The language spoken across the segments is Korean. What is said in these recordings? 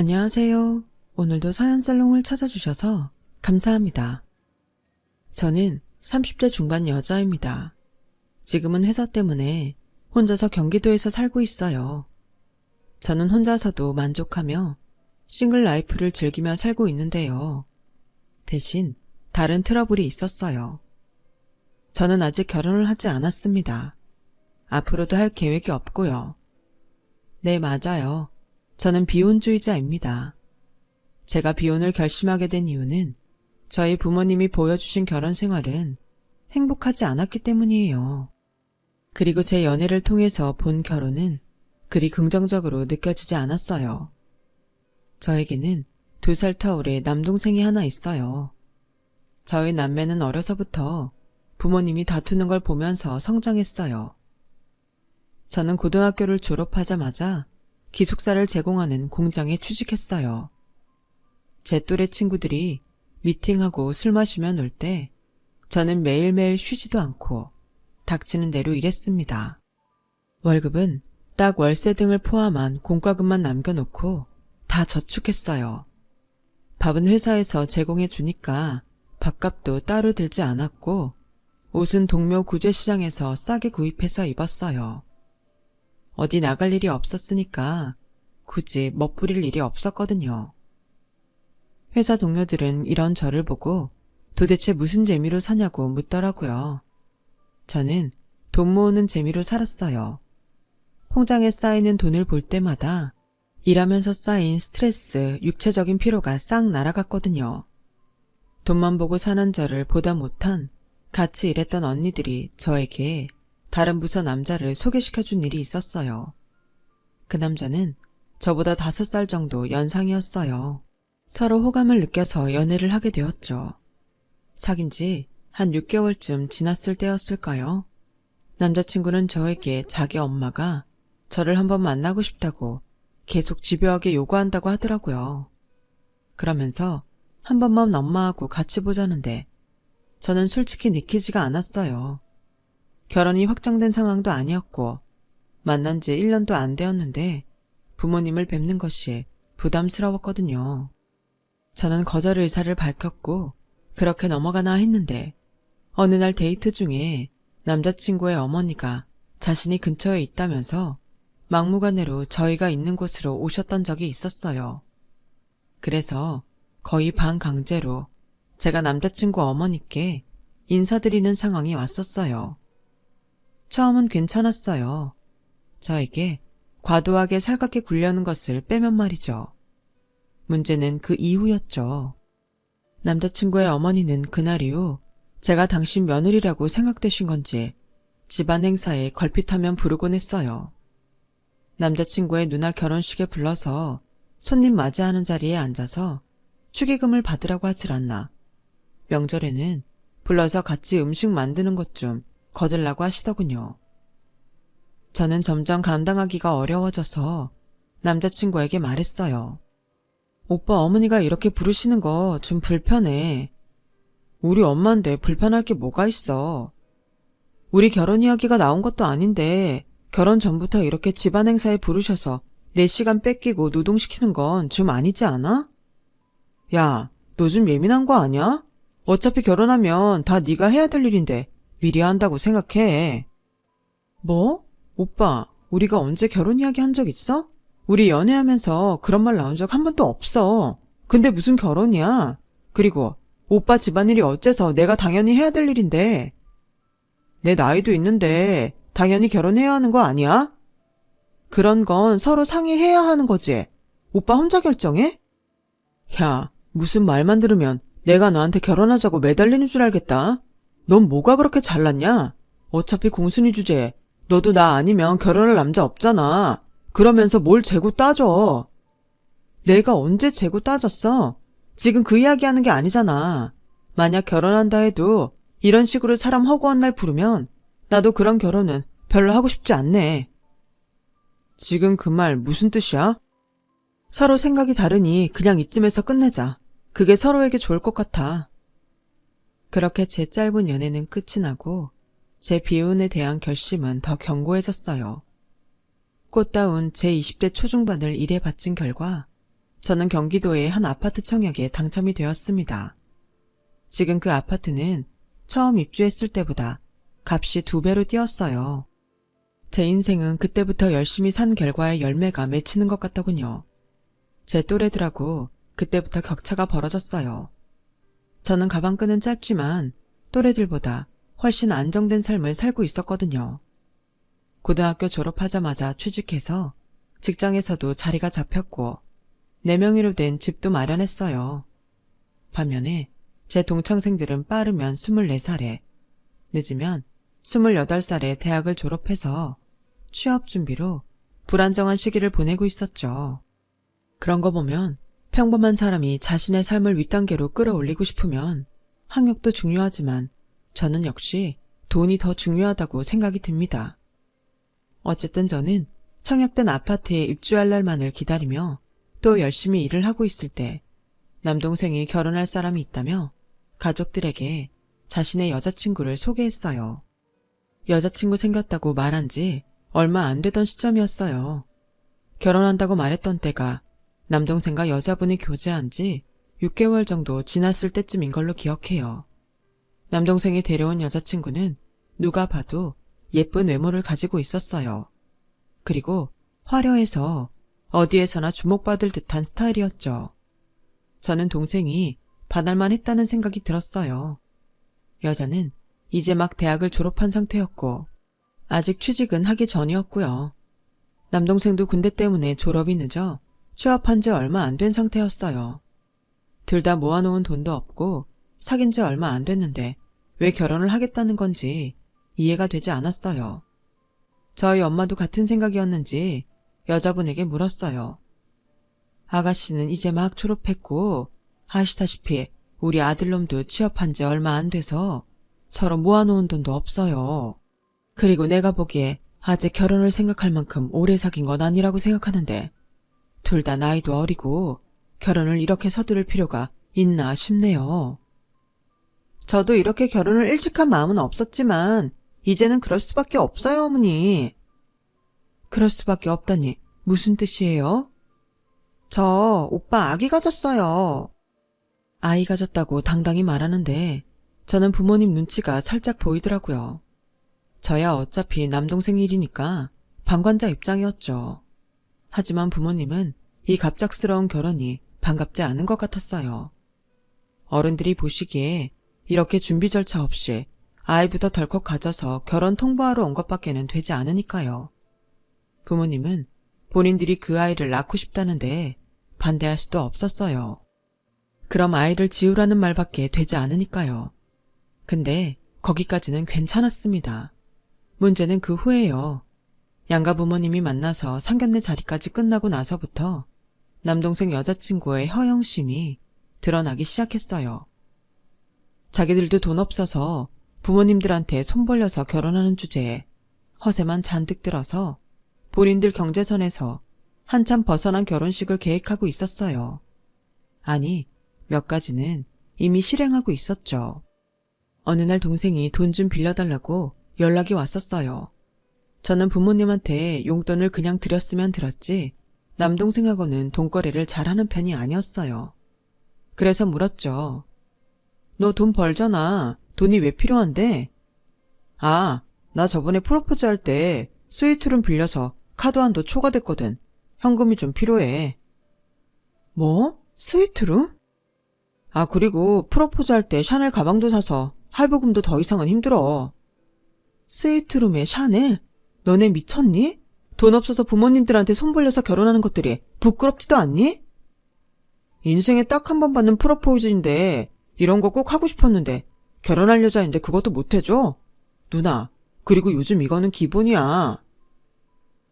안녕하세요. 오늘도 사연살롱을 찾아주셔서 감사합니다. 저는 30대 중반 여자입니다. 지금은 회사 때문에 혼자서 경기도에서 살고 있어요. 저는 혼자서도 만족하며 싱글 라이프를 즐기며 살고 있는데요. 대신 다른 트러블이 있었어요. 저는 아직 결혼을 하지 않았습니다. 앞으로도 할 계획이 없고요. 네, 맞아요. 저는 비혼주의자입니다. 제가 비혼을 결심하게 된 이유는 저희 부모님이 보여주신 결혼 생활은 행복하지 않았기 때문이에요. 그리고 제 연애를 통해서 본 결혼은 그리 긍정적으로 느껴지지 않았어요. 저에게는 2살 터울의 남동생이 하나 있어요. 저희 남매는 어려서부터 부모님이 다투는 걸 보면서 성장했어요. 저는 고등학교를 졸업하자마자 기숙사를 제공하는 공장에 취직했어요. 제 또래 친구들이 미팅하고 술 마시며 놀 때 저는 매일매일 쉬지도 않고 닥치는 대로 일했습니다. 월급은 딱 월세 등을 포함한 공과금만 남겨놓고 다 저축했어요. 밥은 회사에서 제공해 주니까 밥값도 따로 들지 않았고 옷은 동묘 구제시장에서 싸게 구입해서 입었어요. 어디 나갈 일이 없었으니까 굳이 멋부릴 일이 없었거든요. 회사 동료들은 이런 저를 보고 도대체 무슨 재미로 사냐고 묻더라고요. 저는 돈 모으는 재미로 살았어요. 통장에 쌓이는 돈을 볼 때마다 일하면서 쌓인 스트레스, 육체적인 피로가 싹 날아갔거든요. 돈만 보고 사는 저를 보다 못한 같이 일했던 언니들이 저에게 다른 부서 남자를 소개시켜준 일이 있었어요. 그 남자는 저보다 5살 정도 연상이었어요. 서로 호감을 느껴서 연애를 하게 되었죠. 사귄 지 한 6개월쯤 지났을 때였을까요? 남자친구는 저에게 자기 엄마가 저를 한번 만나고 싶다고 계속 집요하게 요구한다고 하더라고요. 그러면서 한 번만 엄마하고 같이 보자는데 저는 솔직히 내키지가 않았어요. 결혼이 확정된 상황도 아니었고 만난 지 1년도 안 되었는데 부모님을 뵙는 것이 부담스러웠거든요. 저는 거절 의사를 밝혔고 그렇게 넘어가나 했는데 어느 날 데이트 중에 남자친구의 어머니가 자신이 근처에 있다면서 막무가내로 저희가 있는 곳으로 오셨던 적이 있었어요. 그래서 거의 반강제로 제가 남자친구 어머니께 인사드리는 상황이 왔었어요. 처음은 괜찮았어요. 저에게 과도하게 살갑게 굴려는 것을 빼면 말이죠. 문제는 그 이후였죠. 남자친구의 어머니는 그날 이후 제가 당신 며느리라고 생각되신 건지 집안 행사에 걸핏하면 부르곤 했어요. 남자친구의 누나 결혼식에 불러서 손님 맞이하는 자리에 앉아서 축의금을 받으라고 하질 않나. 명절에는 불러서 같이 음식 만드는 것 좀 거들라고 하시더군요. 저는 점점 감당하기가 어려워져서 남자친구에게 말했어요. 오빠 어머니가 이렇게 부르시는 거 좀 불편해. 우리 엄마인데 불편할 게 뭐가 있어. 우리 결혼 이야기가 나온 것도 아닌데 결혼 전부터 이렇게 집안 행사에 부르셔서 내 시간 뺏기고 노동시키는 건 좀 아니지 않아? 야, 너 좀 예민한 거 아니야? 어차피 결혼하면 다 네가 해야 될 일인데 미리 한다고 생각해. 뭐? 오빠, 우리가 언제 결혼 이야기 한 적 있어? 우리 연애하면서 그런 말 나온 적 한 번도 없어. 근데 무슨 결혼이야? 그리고 오빠 집안일이 어째서 내가 당연히 해야 될 일인데. 내 나이도 있는데 당연히 결혼해야 하는 거 아니야? 그런 건 서로 상의해야 하는 거지. 오빠 혼자 결정해? 야, 무슨 말만 들으면 내가 너한테 결혼하자고 매달리는 줄 알겠다. 넌 뭐가 그렇게 잘났냐? 어차피 공순이 주제에 너도 나 아니면 결혼할 남자 없잖아. 그러면서 뭘 재고 따져. 내가 언제 재고 따졌어? 지금 그 이야기하는 게 아니잖아. 만약 결혼한다 해도 이런 식으로 사람 허구한 날 부르면 나도 그런 결혼은 별로 하고 싶지 않네. 지금 그 말 무슨 뜻이야? 서로 생각이 다르니 그냥 이쯤에서 끝내자. 그게 서로에게 좋을 것 같아. 그렇게 제 짧은 연애는 끝이 나고 제 비혼에 대한 결심은 더 견고해졌어요. 꽃다운 제 20대 초중반을 일에 바친 결과 저는 경기도의 한 아파트 청약에 당첨이 되었습니다. 지금 그 아파트는 처음 입주했을 때보다 값이 2배로 뛰었어요. 제 인생은 그때부터 열심히 산 결과의 열매가 맺히는 것 같더군요. 제 또래들하고 그때부터 격차가 벌어졌어요. 저는 가방끈은 짧지만 또래들보다 훨씬 안정된 삶을 살고 있었거든요. 고등학교 졸업하자마자 취직해서 직장에서도 자리가 잡혔고 4명의로 된 집도 마련했어요. 반면에 제 동창생들은 빠르면 24살에, 늦으면 28살에 대학을 졸업해서 취업 준비로 불안정한 시기를 보내고 있었죠. 그런 거 보면 평범한 사람이 자신의 삶을 윗단계로 끌어올리고 싶으면 학력도 중요하지만 저는 역시 돈이 더 중요하다고 생각이 듭니다. 어쨌든 저는 청약된 아파트에 입주할 날만을 기다리며 또 열심히 일을 하고 있을 때 남동생이 결혼할 사람이 있다며 가족들에게 자신의 여자친구를 소개했어요. 여자친구 생겼다고 말한 지 얼마 안 되던 시점이었어요. 결혼한다고 말했던 때가 남동생과 여자분이 교제한 지 6개월 정도 지났을 때쯤인 걸로 기억해요. 남동생이 데려온 여자친구는 누가 봐도 예쁜 외모를 가지고 있었어요. 그리고 화려해서 어디에서나 주목받을 듯한 스타일이었죠. 저는 동생이 반할만 했다는 생각이 들었어요. 여자는 이제 막 대학을 졸업한 상태였고 아직 취직은 하기 전이었고요. 남동생도 군대 때문에 졸업이 늦어 취업한 지 얼마 안 된 상태였어요. 둘 다 모아놓은 돈도 없고 사귄 지 얼마 안 됐는데 왜 결혼을 하겠다는 건지 이해가 되지 않았어요. 저희 엄마도 같은 생각이었는지 여자분에게 물었어요. 아가씨는 이제 막 졸업했고 아시다시피 우리 아들놈도 취업한 지 얼마 안 돼서 서로 모아놓은 돈도 없어요. 그리고 내가 보기에 아직 결혼을 생각할 만큼 오래 사귄 건 아니라고 생각하는데 둘 다 나이도 어리고 결혼을 이렇게 서두를 필요가 있나 싶네요. 저도 이렇게 결혼을 일찍 한 마음은 없었지만 이제는 그럴 수밖에 없어요, 어머니. 그럴 수밖에 없다니 무슨 뜻이에요? 저 오빠 아기 가졌어요. 아이 가졌다고 당당히 말하는데 저는 부모님 눈치가 살짝 보이더라고요. 저야 어차피 남동생 일이니까 방관자 입장이었죠. 하지만 부모님은 이 갑작스러운 결혼이 반갑지 않은 것 같았어요. 어른들이 보시기에 이렇게 준비 절차 없이 아이부터 덜컥 가져서 결혼 통보하러 온 것밖에는 되지 않으니까요. 부모님은 본인들이 그 아이를 낳고 싶다는데 반대할 수도 없었어요. 그럼 아이를 지우라는 말밖에 되지 않으니까요. 근데 거기까지는 괜찮았습니다. 문제는 그 후에요. 양가 부모님이 만나서 상견례 자리까지 끝나고 나서부터 남동생 여자친구의 허영심이 드러나기 시작했어요. 자기들도 돈 없어서 부모님들한테 손 벌려서 결혼하는 주제에 허세만 잔뜩 들어서 본인들 경제선에서 한참 벗어난 결혼식을 계획하고 있었어요. 아니, 몇 가지는 이미 실행하고 있었죠. 어느 날 동생이 돈 좀 빌려달라고 연락이 왔었어요. 저는 부모님한테 용돈을 그냥 드렸으면 드렸지 남동생하고는 돈거래를 잘하는 편이 아니었어요. 그래서 물었죠. 너 돈 벌잖아. 돈이 왜 필요한데? 아, 나 저번에 프로포즈 할 때 스위트룸 빌려서 카드 한도 초과됐거든. 현금이 좀 필요해. 뭐? 스위트룸? 아, 그리고 프로포즈 할 때 샤넬 가방도 사서 할부금도 더 이상은 힘들어. 스위트룸에 샤넬? 너네 미쳤니? 돈 없어서 부모님들한테 손 벌려서 결혼하는 것들이 부끄럽지도 않니? 인생에 딱 한 번 받는 프로포즈인데 이런 거 꼭 하고 싶었는데 결혼할 여자인데 그것도 못 해줘? 누나, 그리고 요즘 이거는 기본이야.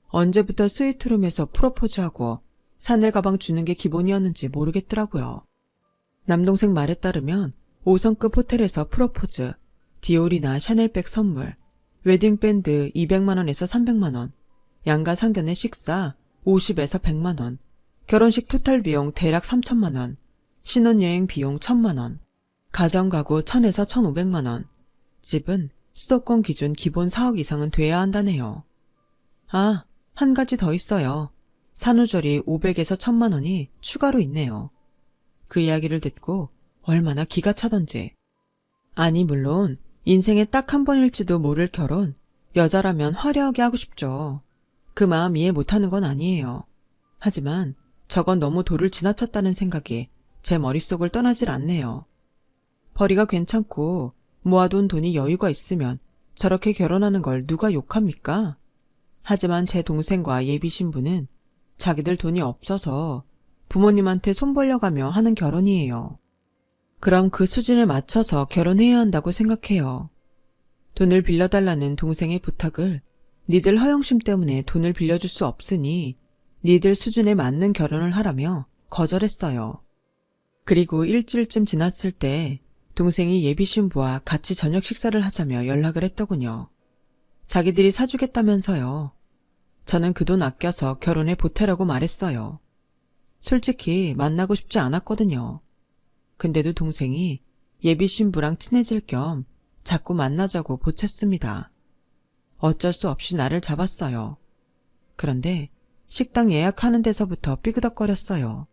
언제부터 스위트룸에서 프로포즈하고 샤넬 가방 주는 게 기본이었는지 모르겠더라고요. 남동생 말에 따르면 5성급 호텔에서 프로포즈, 디올이나 샤넬백 선물, 웨딩밴드 200만원에서 300만원, 양가 상견례 식사 50에서 100만원, 결혼식 토탈 비용 대략 3천만원, 신혼여행 비용 1,000만원, 가정가구 1,000에서 1,500만원, 집은 수도권 기준 기본 4억 이상은 돼야 한다네요. 아, 한 가지 더 있어요. 산후조리 500에서 1000만 원이 추가로 있네요. 그 이야기를 듣고 얼마나 기가 차던지. 아니 물론 인생에 딱 한 번일지도 모를 결혼, 여자라면 화려하게 하고 싶죠. 그 마음 이해 못하는 건 아니에요. 하지만 저건 너무 도를 지나쳤다는 생각이 제 머릿속을 떠나질 않네요. 벌이가 괜찮고 모아둔 돈이 여유가 있으면 저렇게 결혼하는 걸 누가 욕합니까? 하지만 제 동생과 예비 신부는 자기들 돈이 없어서 부모님한테 손 벌려가며 하는 결혼이에요. 그럼 그 수준에 맞춰서 결혼해야 한다고 생각해요. 돈을 빌려달라는 동생의 부탁을 니들 허영심 때문에 돈을 빌려줄 수 없으니 니들 수준에 맞는 결혼을 하라며 거절했어요. 그리고 일주일쯤 지났을 때 동생이 예비 신부와 같이 저녁 식사를 하자며 연락을 했더군요. 자기들이 사주겠다면서요. 저는 그 돈 아껴서 결혼에 보태라고 말했어요. 솔직히 만나고 싶지 않았거든요. 근데도 동생이 예비 신부랑 친해질 겸 자꾸 만나자고 보챘습니다. 어쩔 수 없이 나를 잡았어요. 그런데 식당 예약하는 데서부터 삐그덕거렸어요.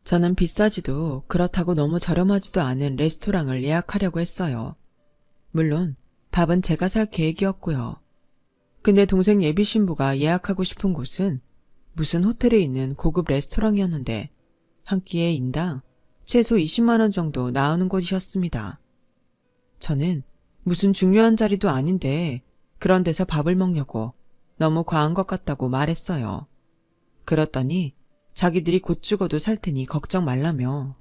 저는 비싸지도 그렇다고 너무 저렴하지도 않은 레스토랑을 예약하려고 했어요. 물론 밥은 제가 살 계획이었고요. 근데 동생 예비 신부가 예약하고 싶은 곳은 무슨 호텔에 있는 고급 레스토랑이었는데 한 끼에 인당 최소 20만 원 정도 나오는 곳이었습니다. 저는 무슨 중요한 자리도 아닌데 그런 데서 밥을 먹려고 너무 과한 것 같다고 말했어요. 그랬더니 자기들이 곧 죽어도 살 테니 걱정 말라며.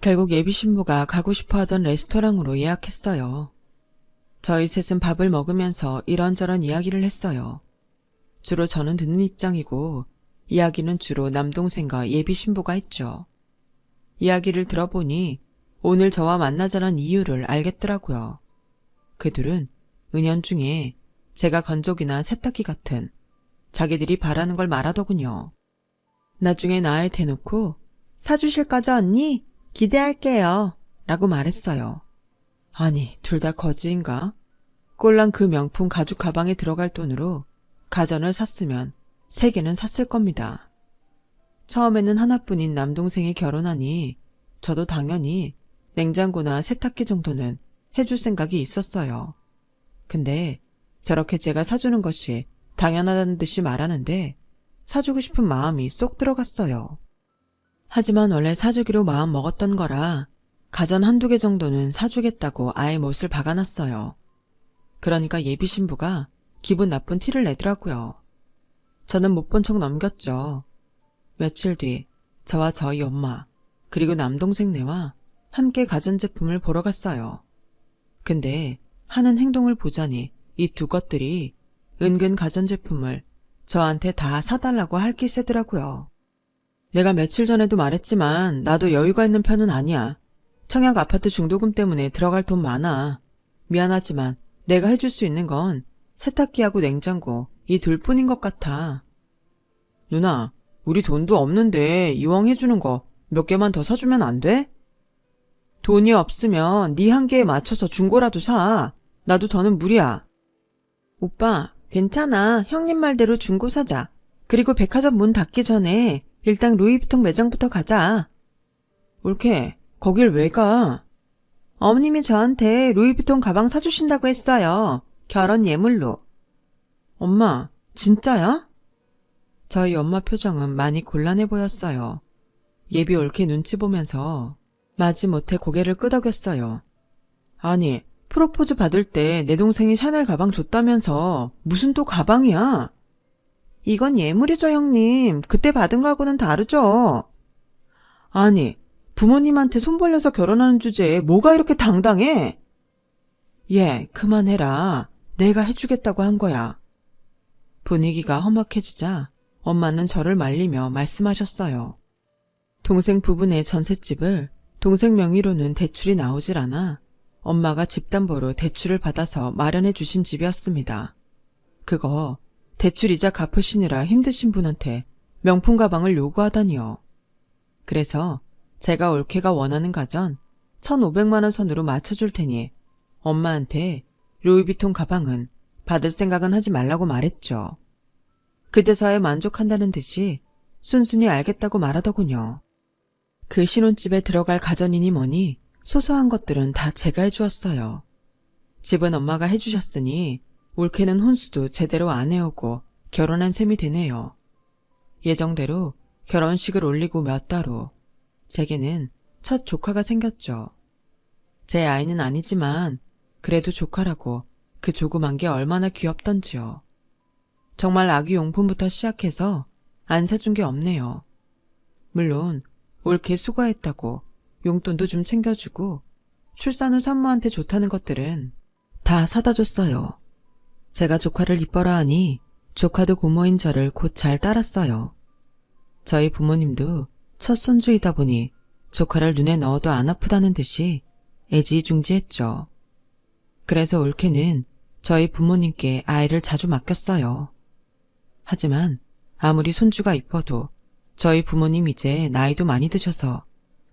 결국 예비 신부가 가고 싶어 하던 레스토랑으로 예약했어요. 저희 셋은 밥을 먹으면서 이런저런 이야기를 했어요. 주로 저는 듣는 입장이고 이야기는 주로 남동생과 예비 신부가 했죠. 이야기를 들어보니 오늘 저와 만나자는 이유를 알겠더라고요. 그들은 은연중에 제가 건조기나 세탁기 같은 자기들이 바라는 걸 말하더군요. 나중에 나에 대놓고 사주실 거죠 언니? 기대할게요 라고 말했어요. 아니 둘 다 거지인가? 꼴랑 그 명품 가죽 가방에 들어갈 돈으로 가전을 샀으면 3개는 샀을 겁니다. 처음에는 하나뿐인 남동생이 결혼하니 저도 당연히 냉장고나 세탁기 정도는 해줄 생각이 있었어요. 근데 저렇게 제가 사주는 것이 당연하다는 듯이 말하는데 사주고 싶은 마음이 쏙 들어갔어요. 하지만 원래 사주기로 마음 먹었던 거라 가전 1~2개 정도는 사주겠다고 아예 못을 박아놨어요. 그러니까 예비 신부가 기분 나쁜 티를 내더라고요. 저는 못 본 척 넘겼죠. 며칠 뒤 저와 저희 엄마 그리고 남동생네와 함께 가전제품을 보러 갔어요. 근데 하는 행동을 보자니 이 두 것들이 은근 가전제품을 저한테 다 사달라고 할 기세더라고요. 내가 며칠 전에도 말했지만 나도 여유가 있는 편은 아니야. 청약 아파트 중도금 때문에 들어갈 돈 많아. 미안하지만 내가 해줄 수 있는 건 세탁기하고 냉장고 이 둘뿐인 것 같아. 누나, 우리 돈도 없는데 이왕 해주는 거 몇 개만 더 사주면 안 돼? 돈이 없으면 네 한계에 맞춰서 중고라도 사. 나도 더는 무리야. 오빠, 괜찮아. 형님 말대로 중고 사자. 그리고 백화점 문 닫기 전에 일단 루이비통 매장부터 가자. 옳게, 거길 왜 가? 어머님이 저한테 루이비통 가방 사주신다고 했어요. 결혼 예물로. 엄마, 진짜야? 저희 엄마 표정은 많이 곤란해 보였어요. 예비 옳게 눈치 보면서 마지못해 고개를 끄덕였어요. 아니, 프로포즈 받을 때 내 동생이 샤넬 가방 줬다면서 무슨 또 가방이야? 이건 예물이죠, 형님. 그때 받은 거하고는 다르죠. 아니, 부모님한테 손 벌려서 결혼하는 주제에 뭐가 이렇게 당당해? 얘, 그만해라. 내가 해주겠다고 한 거야. 분위기가 험악해지자 엄마는 저를 말리며 말씀하셨어요. 동생 부부네 전셋집을 동생 명의로는 대출이 나오질 않아 엄마가 집담보로 대출을 받아서 마련해 주신 집이었습니다. 그거 대출이자 갚으시느라 힘드신 분한테 명품 가방을 요구하다니요. 그래서 제가 올케가 원하는 가전 1,500만 원 선으로 맞춰줄 테니 엄마한테 루이비통 가방은 받을 생각은 하지 말라고 말했죠. 그제서야 만족한다는 듯이 순순히 알겠다고 말하더군요. 그 신혼집에 들어갈 가전이니 뭐니 소소한 것들은 다 제가 해주었어요. 집은 엄마가 해주셨으니 올케는 혼수도 제대로 안 해오고 결혼한 셈이 되네요. 예정대로 결혼식을 올리고 몇 달 후 제게는 첫 조카가 생겼죠. 제 아이는 아니지만 그래도 조카라고 그 조그만 게 얼마나 귀엽던지요. 정말 아기 용품부터 시작해서 안 사준 게 없네요. 물론 올케 수고했다고 용돈도 좀 챙겨주고 출산 후 산모한테 좋다는 것들은 다 사다 줬어요. 제가 조카를 이뻐라 하니 조카도 고모인 저를 곧 잘 따랐어요. 저희 부모님도 첫 손주이다 보니 조카를 눈에 넣어도 안 아프다는 듯이 애지중지했죠. 그래서 올케는 저희 부모님께 아이를 자주 맡겼어요. 하지만 아무리 손주가 이뻐도 저희 부모님 이제 나이도 많이 드셔서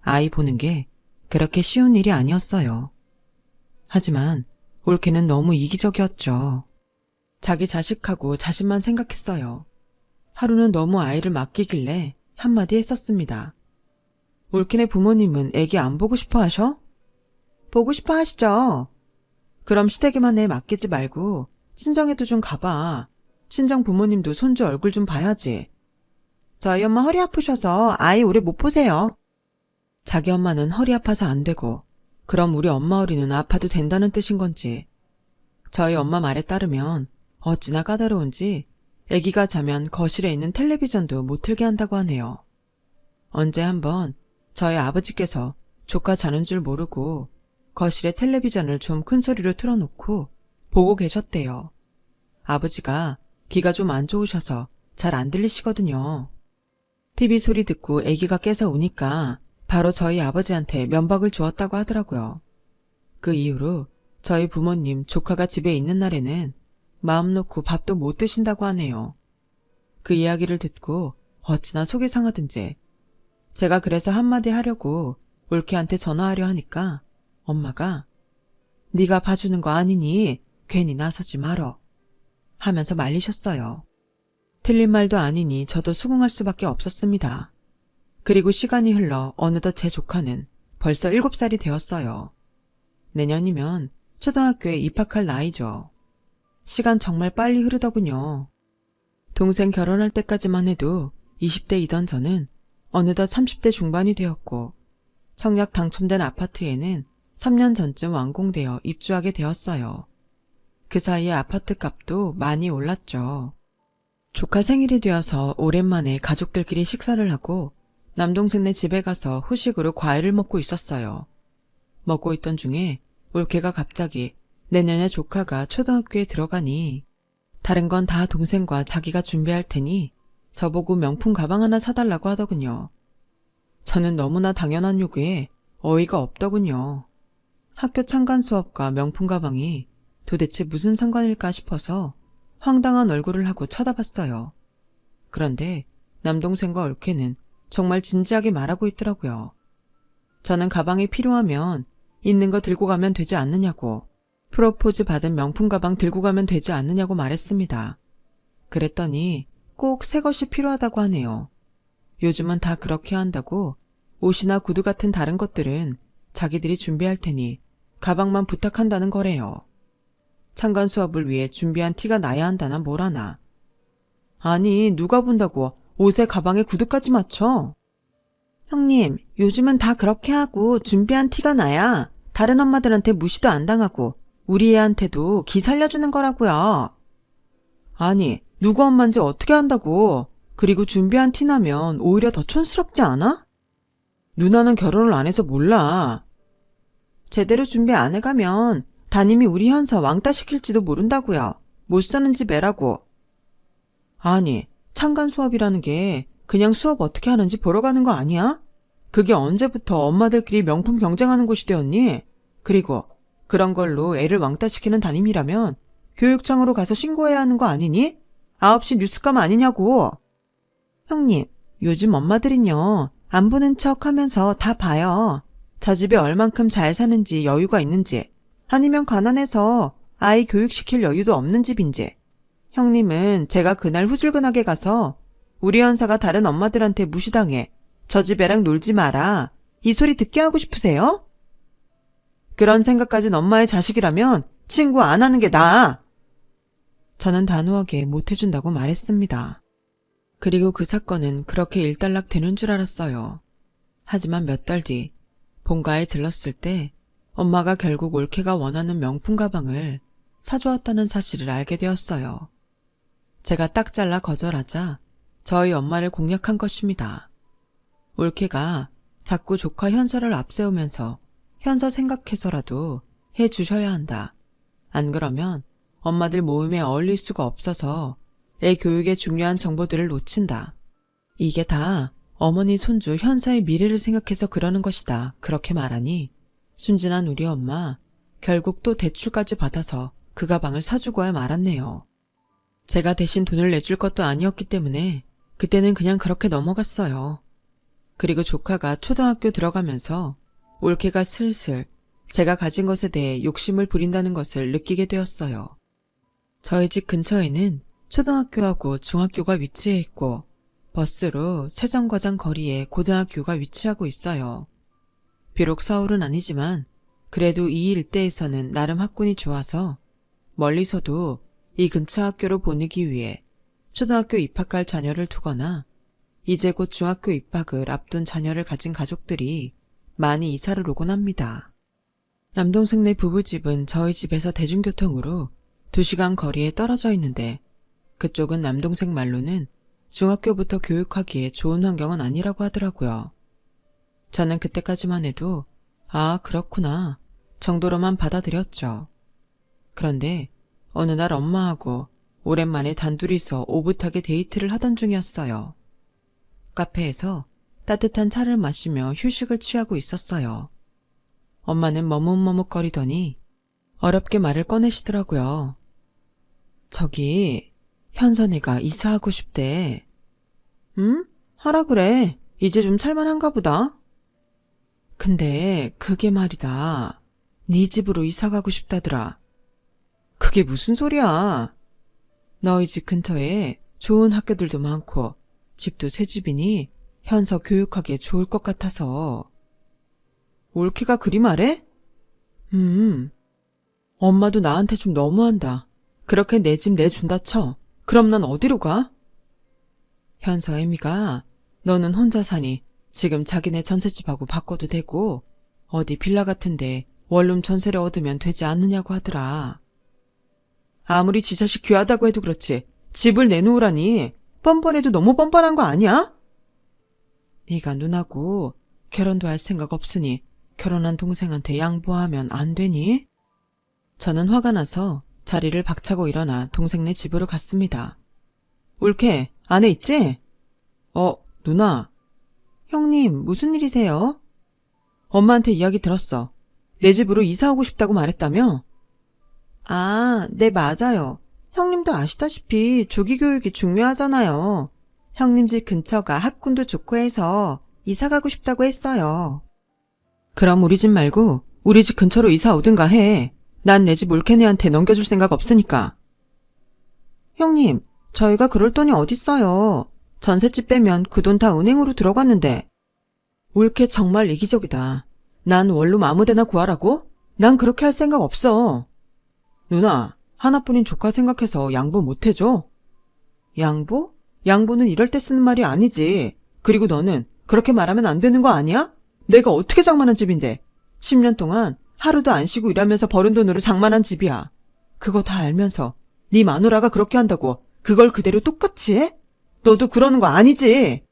아이 보는 게 그렇게 쉬운 일이 아니었어요. 하지만 올케는 너무 이기적이었죠. 자기 자식하고 자신만 생각했어요. 하루는 너무 아이를 맡기길래 한마디 했었습니다. 올케네 부모님은 애기 안 보고 싶어 하셔? 보고 싶어 하시죠. 그럼 시댁에만 애 맡기지 말고 친정에도 좀 가봐. 친정 부모님도 손주 얼굴 좀 봐야지. 저희 엄마 허리 아프셔서 아이 오래 못 보세요. 자기 엄마는 허리 아파서 안 되고 그럼 우리 엄마 허리는 아파도 된다는 뜻인 건지. 저희 엄마 말에 따르면 어찌나 까다로운지 아기가 자면 거실에 있는 텔레비전도 못 틀게 한다고 하네요. 언제 한번 저희 아버지께서 조카 자는 줄 모르고 거실에 텔레비전을 좀 큰 소리로 틀어놓고 보고 계셨대요. 아버지가 귀가 좀 안 좋으셔서 잘 안 들리시거든요. TV 소리 듣고 아기가 깨서 우니까 바로 저희 아버지한테 면박을 주었다고 하더라고요. 그 이후로 저희 부모님 조카가 집에 있는 날에는 마음 놓고 밥도 못 드신다고 하네요. 그 이야기를 듣고 어찌나 속이 상하든지 제가 그래서 한마디 하려고 올케한테 전화하려 하니까 엄마가 네가 봐주는 거 아니니 괜히 나서지 말어 하면서 말리셨어요. 틀린 말도 아니니 저도 수긍할 수밖에 없었습니다. 그리고 시간이 흘러 어느덧 제 조카는 벌써 7살이 되었어요. 내년이면 초등학교에 입학할 나이죠. 시간 정말 빨리 흐르더군요. 동생 결혼할 때까지만 해도 20대이던 저는 어느덧 30대 중반이 되었고 청약 당첨된 아파트에는 3년 전쯤 완공되어 입주하게 되었어요. 그 사이에 아파트 값도 많이 올랐죠. 조카 생일이 되어서 오랜만에 가족들끼리 식사를 하고 남동생네 집에 가서 후식으로 과일을 먹고 있었어요. 먹고 있던 중에 올케가 갑자기 내년에 조카가 초등학교에 들어가니 다른 건 다 동생과 자기가 준비할 테니 저보고 명품 가방 하나 사달라고 하더군요. 저는 너무나 당연한 요구에 어이가 없더군요. 학교 참관 수업과 명품 가방이 도대체 무슨 상관일까 싶어서 황당한 얼굴을 하고 쳐다봤어요. 그런데 남동생과 올케는 정말 진지하게 말하고 있더라고요. 저는 가방이 필요하면 있는 거 들고 가면 되지 않느냐고, 프로포즈 받은 명품 가방 들고 가면 되지 않느냐고 말했습니다. 그랬더니 꼭 새 것이 필요하다고 하네요. 요즘은 다 그렇게 한다고 옷이나 구두 같은 다른 것들은 자기들이 준비할 테니 가방만 부탁한다는 거래요. 참관 수업을 위해 준비한 티가 나야 한다나 뭐라나. 아니 누가 본다고 옷에 가방에 구두까지 맞춰? 형님, 요즘은 다 그렇게 하고 준비한 티가 나야 다른 엄마들한테 무시도 안 당하고 우리 애한테도 기 살려주는 거라고요. 아니, 누구 엄마인지 어떻게 안다고. 그리고 준비한 티 나면 오히려 더 촌스럽지 않아? 누나는 결혼을 안 해서 몰라. 제대로 준비 안 해가면 담임이 우리 현서 왕따 시킬지도 모른다고요. 못 사는 집 애라고. 아니, 참관 수업이라는 게 그냥 수업 어떻게 하는지 보러 가는 거 아니야? 그게 언제부터 엄마들끼리 명품 경쟁하는 곳이 되었니? 그리고 그런 걸로 애를 왕따시키는 담임이라면 교육청으로 가서 신고해야 하는 거 아니니? 9시 뉴스감 아니냐고. 형님, 요즘 엄마들은요, 안 보는 척 하면서 다 봐요. 저 집에 얼만큼 잘 사는지 여유가 있는지, 아니면 가난해서 아이 교육시킬 여유도 없는 집인지. 형님은 제가 그날 후줄근하게 가서 우리 현서가 다른 엄마들한테 무시당해. 저 집 애랑 놀지 마라. 이 소리 듣게 하고 싶으세요? 그런 생각 가진 엄마의 자식이라면 친구 안 하는 게 나아. 저는 단호하게 못해준다고 말했습니다. 그리고 그 사건은 그렇게 일단락 되는 줄 알았어요. 하지만 몇 달 뒤 본가에 들렀을 때 엄마가 결국 올케가 원하는 명품 가방을 사주었다는 사실을 알게 되었어요. 제가 딱 잘라 거절하자 저희 엄마를 공략한 것입니다. 올케가 자꾸 조카 현서를 앞세우면서 현서 생각해서라도 해주셔야 한다. 안 그러면 엄마들 모임에 어울릴 수가 없어서 애 교육에 중요한 정보들을 놓친다. 이게 다 어머니 손주 현서의 미래를 생각해서 그러는 것이다. 그렇게 말하니 순진한 우리 엄마 결국 또 대출까지 받아서 그 가방을 사주고야 말았네요. 제가 대신 돈을 내줄 것도 아니었기 때문에 그때는 그냥 그렇게 넘어갔어요. 그리고 조카가 초등학교 들어가면서 올케가 슬슬 제가 가진 것에 대해 욕심을 부린다는 것을 느끼게 되었어요. 저희 집 근처에는 초등학교하고 중학교가 위치해 있고 버스로 세정거장 거리에 고등학교가 위치하고 있어요. 비록 서울은 아니지만 그래도 이 일대에서는 나름 학군이 좋아서 멀리서도 이 근처 학교로 보내기 위해 초등학교 입학할 자녀를 두거나 이제 곧 중학교 입학을 앞둔 자녀를 가진 가족들이 많이 이사를 오곤 합니다. 남동생네 부부집은 저희 집에서 대중교통으로 2시간 거리에 떨어져 있는데 그쪽은 남동생 말로는 중학교부터 교육하기에 좋은 환경은 아니라고 하더라고요. 저는 그때까지만 해도 아 그렇구나 정도로만 받아들였죠. 그런데 어느 날 엄마하고 오랜만에 단둘이서 오붓하게 데이트를 하던 중이었어요. 카페에서 따뜻한 차를 마시며 휴식을 취하고 있었어요. 엄마는 머뭇머뭇거리더니 어렵게 말을 꺼내시더라고요. 저기 현선이가 이사하고 싶대. 응? 하라 그래. 이제 좀 살만한가 보다. 근데 그게 말이다. 네 집으로 이사가고 싶다더라. 그게 무슨 소리야. 너희 집 근처에 좋은 학교들도 많고 집도 새 집이니 현서 교육하기에 좋을 것 같아서. 올케가 그리 말해? 엄마도 나한테 좀 너무한다. 그렇게 내 집 내준다 쳐. 그럼 난 어디로 가? 현서 애미가 너는 혼자 사니 지금 자기네 전셋집하고 바꿔도 되고 어디 빌라 같은데 원룸 전세를 얻으면 되지 않느냐고 하더라. 아무리 지 자식 귀하다고 해도 그렇지 집을 내놓으라니 뻔뻔해도 너무 뻔뻔한 거 아니야? 네가 누나고 결혼도 할 생각 없으니 결혼한 동생한테 양보하면 안 되니? 저는 화가 나서 자리를 박차고 일어나 동생네 집으로 갔습니다. 올케, 안에 있지? 누나. 형님, 무슨 일이세요? 엄마한테 이야기 들었어. 내 집으로 이사 오고 싶다고 말했다며? 아, 네, 맞아요. 형님도 아시다시피 조기 교육이 중요하잖아요. 형님 집 근처가 학군도 좋고 해서 이사 가고 싶다고 했어요. 그럼 우리 집 말고 우리 집 근처로 이사 오든가 해. 난 내 집 올케네한테 넘겨줄 생각 없으니까. 형님, 저희가 그럴 돈이 어딨어요. 전셋집 빼면 그 돈 다 은행으로 들어갔는데. 올케 정말 이기적이다. 난 원룸 아무데나 구하라고? 난 그렇게 할 생각 없어. 누나, 하나뿐인 조카 생각해서 양보 못해줘? 양보? 양보는 이럴 때 쓰는 말이 아니지. 그리고 너는 그렇게 말하면 안 되는 거 아니야? 내가 어떻게 장만한 집인데. 10년 동안 하루도 안 쉬고 일하면서 버는 돈으로 장만한 집이야. 그거 다 알면서 네 마누라가 그렇게 한다고 그걸 그대로 똑같이 해? 너도 그러는 거 아니지?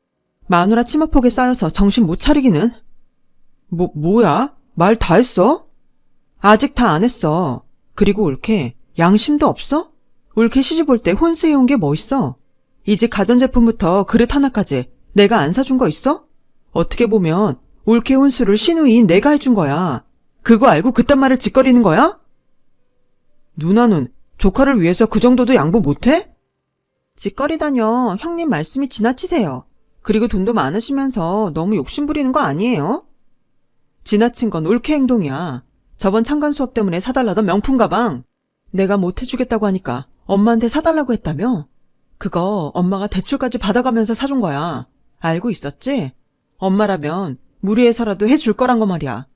마누라 치마폭에 쌓여서 정신 못 차리기는? 뭐야? 말 다 했어? 아직 다 안 했어. 그리고 올케, 양심도 없어? 올케 시집 올 때 혼수해온 게 뭐 있어? 이 집 가전제품부터 그릇 하나까지 내가 안 사준 거 있어? 어떻게 보면 올케 혼수를 시누이인 내가 해준 거야. 그거 알고 그딴 말을 짓거리는 거야? 누나는 조카를 위해서 그 정도도 양보 못해? 짓거리다뇨. 형님 말씀이 지나치세요. 그리고 돈도 많으시면서 너무 욕심부리는 거 아니에요? 지나친 건 올케 행동이야. 저번 창간 수업 때문에 사달라던 명품 가방. 내가 못 해주겠다고 하니까 엄마한테 사달라고 했다며? 그거 엄마가 대출까지 받아가면서 사준 거야. 알고 있었지? 엄마라면 무리해서라도 해줄 거란 거 말이야.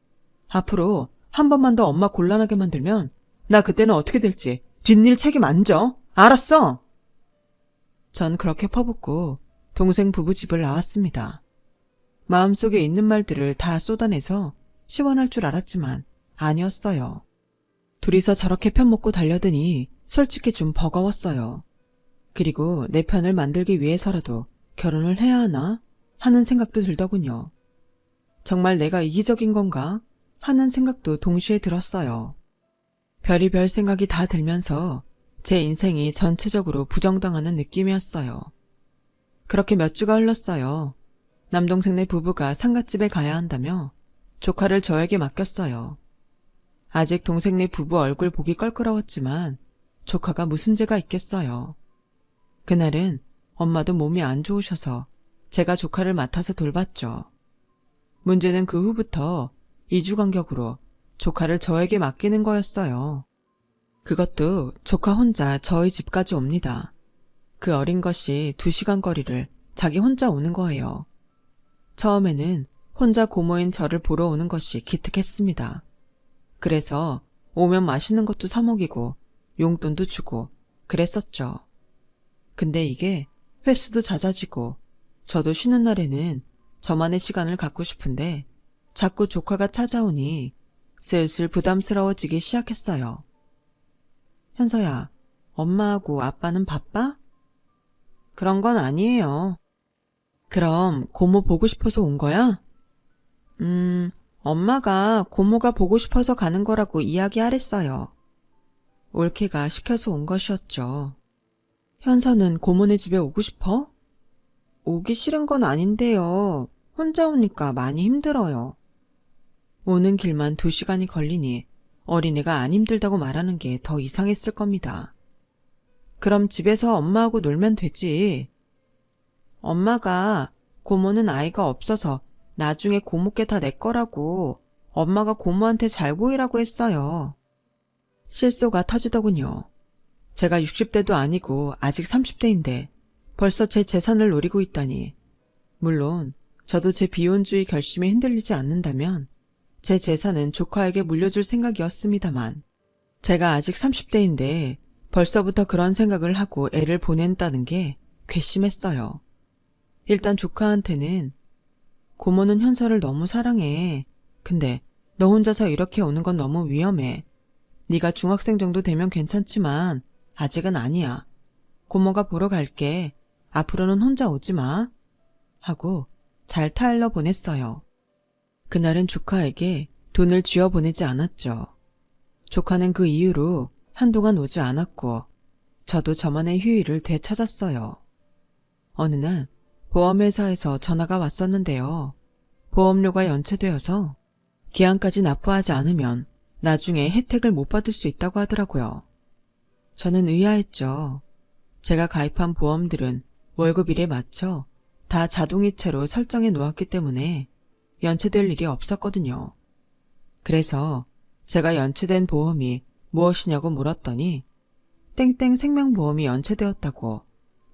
앞으로 한 번만 더 엄마 곤란하게 만들면 나 그때는 어떻게 될지 뒷일 책임 안 져. 알았어? 전 그렇게 퍼붓고 동생 부부 집을 나왔습니다. 마음속에 있는 말들을 다 쏟아내서 시원할 줄 알았지만 아니었어요. 둘이서 저렇게 편먹고 달려드니 솔직히 좀 버거웠어요. 그리고 내 편을 만들기 위해서라도 결혼을 해야 하나 하는 생각도 들더군요. 정말 내가 이기적인 건가 하는 생각도 동시에 들었어요. 별의별 생각이 다 들면서 제 인생이 전체적으로 부정당하는 느낌이었어요. 그렇게 몇 주가 흘렀어요. 남동생네 부부가 상갓집에 가야 한다며 조카를 저에게 맡겼어요. 아직 동생네 부부 얼굴 보기 껄끄러웠지만 조카가 무슨 죄가 있겠어요. 그날은 엄마도 몸이 안 좋으셔서 제가 조카를 맡아서 돌봤죠. 문제는 그 후부터 2주 간격으로 조카를 저에게 맡기는 거였어요. 그것도 조카 혼자 저희 집까지 옵니다. 그 어린 것이 2시간 거리를 자기 혼자 오는 거예요. 처음에는 혼자 고모인 저를 보러 오는 것이 기특했습니다. 그래서 오면 맛있는 것도 사 먹이고 용돈도 주고 그랬었죠. 근데 이게 횟수도 잦아지고 저도 쉬는 날에는 저만의 시간을 갖고 싶은데 자꾸 조카가 찾아오니 슬슬 부담스러워지기 시작했어요. 현서야, 엄마하고 아빠는 바빠? 그런 건 아니에요. 그럼 고모 보고 싶어서 온 거야? 엄마가 고모가 보고 싶어서 가는 거라고 이야기하랬어요. 올케가 시켜서 온 것이었죠. 현서는 고모네 집에 오고 싶어? 오기 싫은 건 아닌데요. 혼자 오니까 많이 힘들어요. 오는 길만 2시간이 걸리니 어린애가 안 힘들다고 말하는 게 더 이상했을 겁니다. 그럼 집에서 엄마하고 놀면 되지. 엄마가 고모는 아이가 없어서 나중에 고모께 다 내 거라고 엄마가 고모한테 잘 보이라고 했어요. 실소가 터지더군요. 제가 60대도 아니고 아직 30대인데 벌써 제 재산을 노리고 있다니. 물론 저도 제 비혼주의 결심에 흔들리지 않는다면 제 재산은 조카에게 물려줄 생각이었습니다만 제가 아직 30대인데 벌써부터 그런 생각을 하고 애를 보낸다는 게 괘씸했어요. 일단 조카한테는 고모는 현서를 너무 사랑해. 근데 너 혼자서 이렇게 오는 건 너무 위험해. 네가 중학생 정도 되면 괜찮지만 아직은 아니야. 고모가 보러 갈게. 앞으로는 혼자 오지 마. 하고 잘 타일러 보냈어요. 그날은 조카에게 돈을 쥐어 보내지 않았죠. 조카는 그 이후로 한동안 오지 않았고 저도 저만의 휴일을 되찾았어요. 어느 날 보험회사에서 전화가 왔었는데요. 보험료가 연체되어서 기한까지 납부하지 않으면 나중에 혜택을 못 받을 수 있다고 하더라고요. 저는 의아했죠. 제가 가입한 보험들은 월급일에 맞춰 다 자동이체로 설정해 놓았기 때문에 연체될 일이 없었거든요. 그래서 제가 연체된 보험이 무엇이냐고 물었더니 땡땡 생명보험이 연체되었다고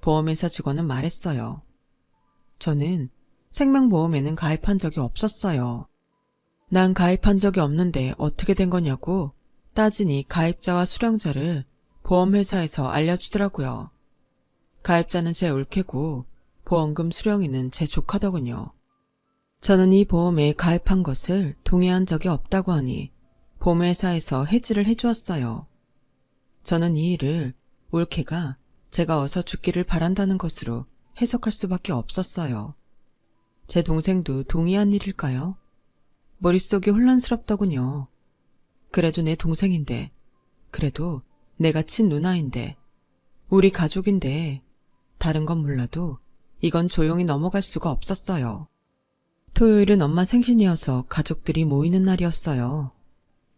보험회사 직원은 말했어요. 저는 생명보험에는 가입한 적이 없었어요. 난 가입한 적이 없는데 어떻게 된 거냐고 따지니 가입자와 수령자를 보험회사에서 알려주더라고요. 가입자는 제 올케고 보험금 수령인은 제 조카더군요. 저는 이 보험에 가입한 것을 동의한 적이 없다고 하니 보험회사에서 해지를 해주었어요. 저는 이 일을 올케가 제가 어서 죽기를 바란다는 것으로 해석할 수밖에 없었어요. 제 동생도 동의한 일일까요? 머릿속이 혼란스럽더군요. 그래도 내 동생인데, 그래도 내가 친누나인데, 우리 가족인데, 다른 건 몰라도 이건 조용히 넘어갈 수가 없었어요. 토요일은 엄마 생신이어서 가족들이 모이는 날이었어요.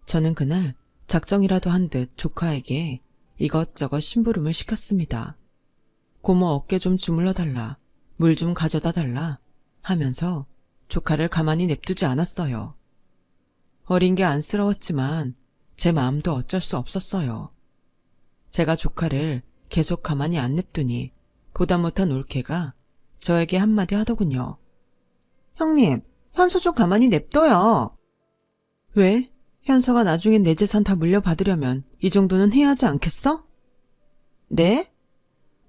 저는 그날 작정이라도 한 듯 조카에게 이것저것 심부름을 시켰습니다. 고모 어깨 좀 주물러 달라, 물 좀 가져다 달라 하면서 조카를 가만히 냅두지 않았어요. 어린 게 안쓰러웠지만 제 마음도 어쩔 수 없었어요. 제가 조카를 계속 가만히 안 냅두니 보다 못한 올케가 저에게 한마디 하더군요. 형님, 현서 좀 가만히 냅둬요. 왜? 현서가 나중에 내 재산 다 물려받으려면 이 정도는 해야 하지 않겠어? 네?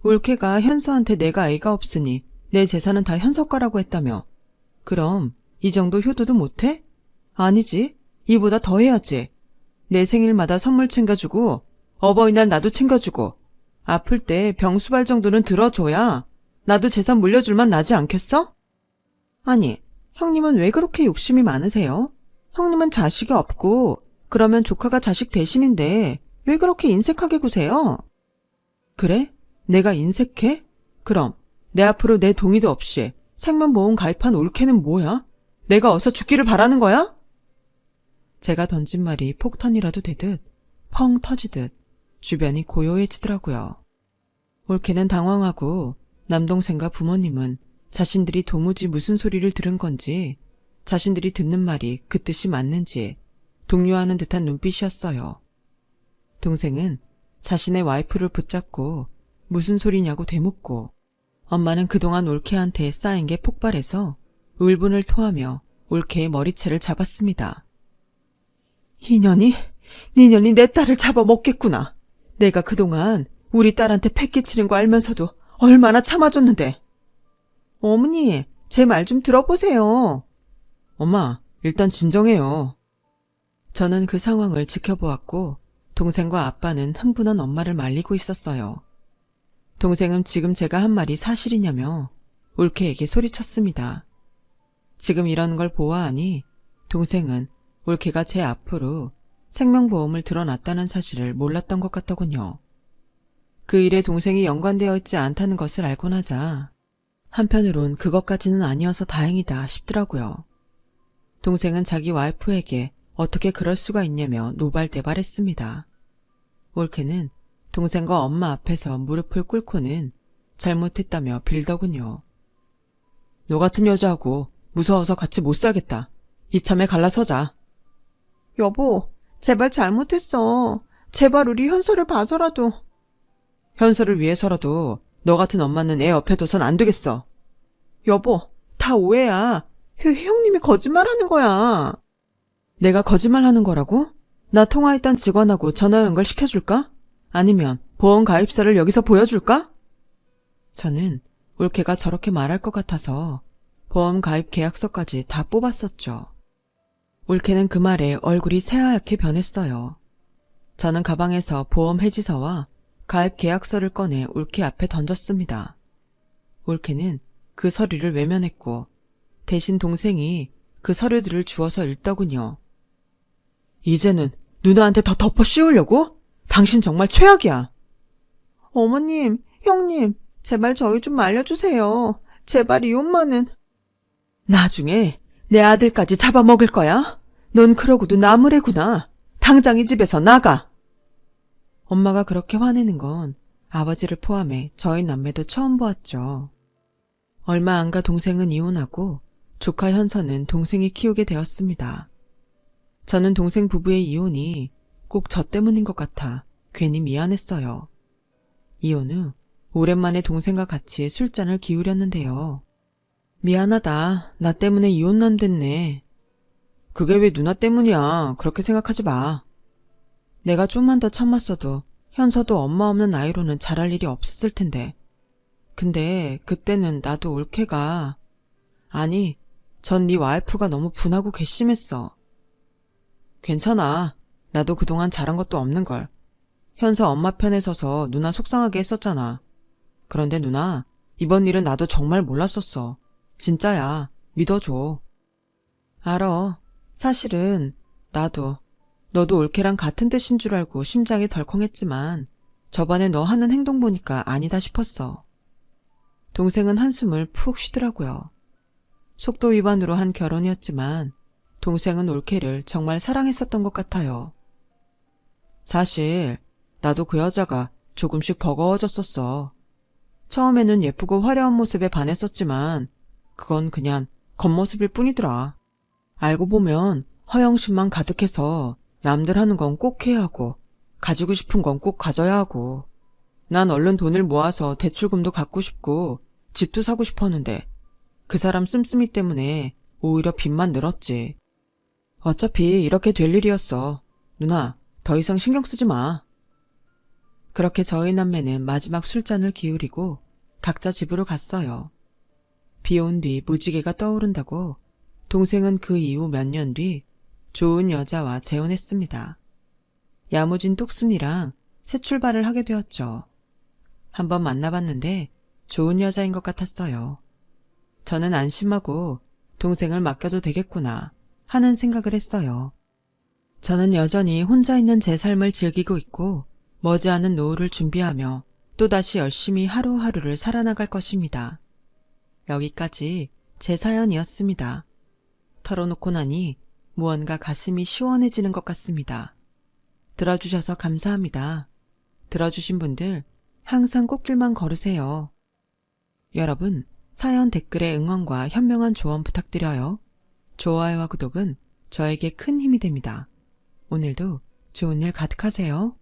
올케가 현서한테 내가 아이가 없으니 내 재산은 다 현서 거라고 했다며. 그럼 이 정도 효도도 못해? 아니지. 이보다 더 해야지. 내 생일마다 선물 챙겨주고 어버이날 나도 챙겨주고 아플 때 병수발 정도는 들어줘야 나도 재산 물려줄만 나지 않겠어? 아니, 형님은 왜 그렇게 욕심이 많으세요? 형님은 자식이 없고 그러면 조카가 자식 대신인데 왜 그렇게 인색하게 구세요? 그래? 내가 인색해? 그럼 내 앞으로 내 동의도 없이 생명보험 가입한 올케는 뭐야? 내가 어서 죽기를 바라는 거야? 제가 던진 말이 폭탄이라도 되듯 펑 터지듯 주변이 고요해지더라고요. 올케는 당황하고 남동생과 부모님은 자신들이 도무지 무슨 소리를 들은 건지 자신들이 듣는 말이 그 뜻이 맞는지 동요하는 듯한 눈빛이었어요. 동생은 자신의 와이프를 붙잡고 무슨 소리냐고 되묻고 엄마는 그동안 올케한테 쌓인 게 폭발해서 울분을 토하며 올케의 머리채를 잡았습니다. 이년이 내 딸을 잡아먹겠구나. 내가 그동안 우리 딸한테 패 끼치는 거 알면서도 얼마나 참아줬는데. 어머니, 제 말 좀 들어보세요. 엄마, 일단 진정해요. 저는 그 상황을 지켜보았고 동생과 아빠는 흥분한 엄마를 말리고 있었어요. 동생은 지금 제가 한 말이 사실이냐며 올케에게 소리쳤습니다. 지금 이런 걸 보아하니 동생은 올케가 제 앞으로 생명보험을 들어놨다는 사실을 몰랐던 것 같더군요. 그 일에 동생이 연관되어 있지 않다는 것을 알고 나자 한편으론 그것까지는 아니어서 다행이다 싶더라고요. 동생은 자기 와이프에게 어떻게 그럴 수가 있냐며 노발대발했습니다. 올케는 동생과 엄마 앞에서 무릎을 꿇고는 잘못했다며 빌더군요. 너 같은 여자하고 무서워서 같이 못 살겠다. 이참에 갈라서자. 여보, 제발 잘못했어. 제발 우리 현서를 봐서라도. 현서를 위해서라도 너 같은 엄마는 애 옆에 둬선 안 되겠어. 여보, 다 오해야. 형님이 거짓말하는 거야. 내가 거짓말하는 거라고? 나 통화했던 직원하고 전화 연결시켜줄까? 아니면 보험 가입서를 여기서 보여줄까? 저는 올케가 저렇게 말할 것 같아서 보험 가입 계약서까지 다 뽑았었죠. 올케는 그 말에 얼굴이 새하얗게 변했어요. 저는 가방에서 보험 해지서와 가입 계약서를 꺼내 올케 앞에 던졌습니다. 올케는 그 서류를 외면했고 대신 동생이 그 서류들을 주워서 읽더군요. 이제는 누나한테 더 덮어 씌우려고? 당신 정말 최악이야. 어머님, 형님, 제발 저희 좀 말려주세요. 제발 이혼만은. 나중에 내 아들까지 잡아먹을 거야? 넌 그러고도 나무래구나. 당장 이 집에서 나가. 엄마가 그렇게 화내는 건 아버지를 포함해 저희 남매도 처음 보았죠. 얼마 안 가 동생은 이혼하고 조카 현서는 동생이 키우게 되었습니다. 저는 동생 부부의 이혼이 꼭 저 때문인 것 같아 괜히 미안했어요. 이혼 후 오랜만에 동생과 같이 술잔을 기울였는데요. 미안하다. 나 때문에 이혼남 됐네. 그게 왜 누나 때문이야. 그렇게 생각하지 마. 내가 좀만 더 참았어도 현서도 엄마 없는 아이로는 자랄 일이 없었을 텐데. 근데 그때는 나도 올케가 아니 전 네 와이프가 너무 분하고 괘씸했어. 괜찮아. 나도 그동안 잘한 것도 없는걸. 현서 엄마 편에 서서 누나 속상하게 했었잖아. 그런데 누나, 이번 일은 나도 정말 몰랐었어. 진짜야. 믿어줘. 알아. 사실은 나도 너도 올케랑 같은 뜻인 줄 알고 심장이 덜컹했지만 저번에 너 하는 행동 보니까 아니다 싶었어. 동생은 한숨을 푹 쉬더라고요. 속도 위반으로 한 결혼이었지만 동생은 올케를 정말 사랑했었던 것 같아요. 사실 나도 그 여자가 조금씩 버거워졌었어. 처음에는 예쁘고 화려한 모습에 반했었지만 그건 그냥 겉모습일 뿐이더라. 알고 보면 허영심만 가득해서 남들 하는 건 꼭 해야 하고 가지고 싶은 건 꼭 가져야 하고 난 얼른 돈을 모아서 대출금도 갚고 싶고 집도 사고 싶었는데 그 사람 씀씀이 때문에 오히려 빚만 늘었지. 어차피 이렇게 될 일이었어. 누나, 더 이상 신경 쓰지 마. 그렇게 저희 남매는 마지막 술잔을 기울이고 각자 집으로 갔어요. 비 온 뒤 무지개가 떠오른다고 동생은 그 이후 몇 년 뒤 좋은 여자와 재혼했습니다. 야무진 똑순이랑 새 출발을 하게 되었죠. 한번 만나봤는데 좋은 여자인 것 같았어요. 저는 안심하고 동생을 맡겨도 되겠구나 하는 생각을 했어요. 저는 여전히 혼자 있는 제 삶을 즐기고 있고 머지않은 노후를 준비하며 또다시 열심히 하루하루를 살아나갈 것입니다. 여기까지 제 사연이었습니다. 털어놓고 나니 무언가 가슴이 시원해지는 것 같습니다. 들어주셔서 감사합니다. 들어주신 분들 항상 꽃길만 걸으세요. 여러분, 사연 댓글에 응원과 현명한 조언 부탁드려요. 좋아요와 구독은 저에게 큰 힘이 됩니다. 오늘도 좋은 일 가득하세요.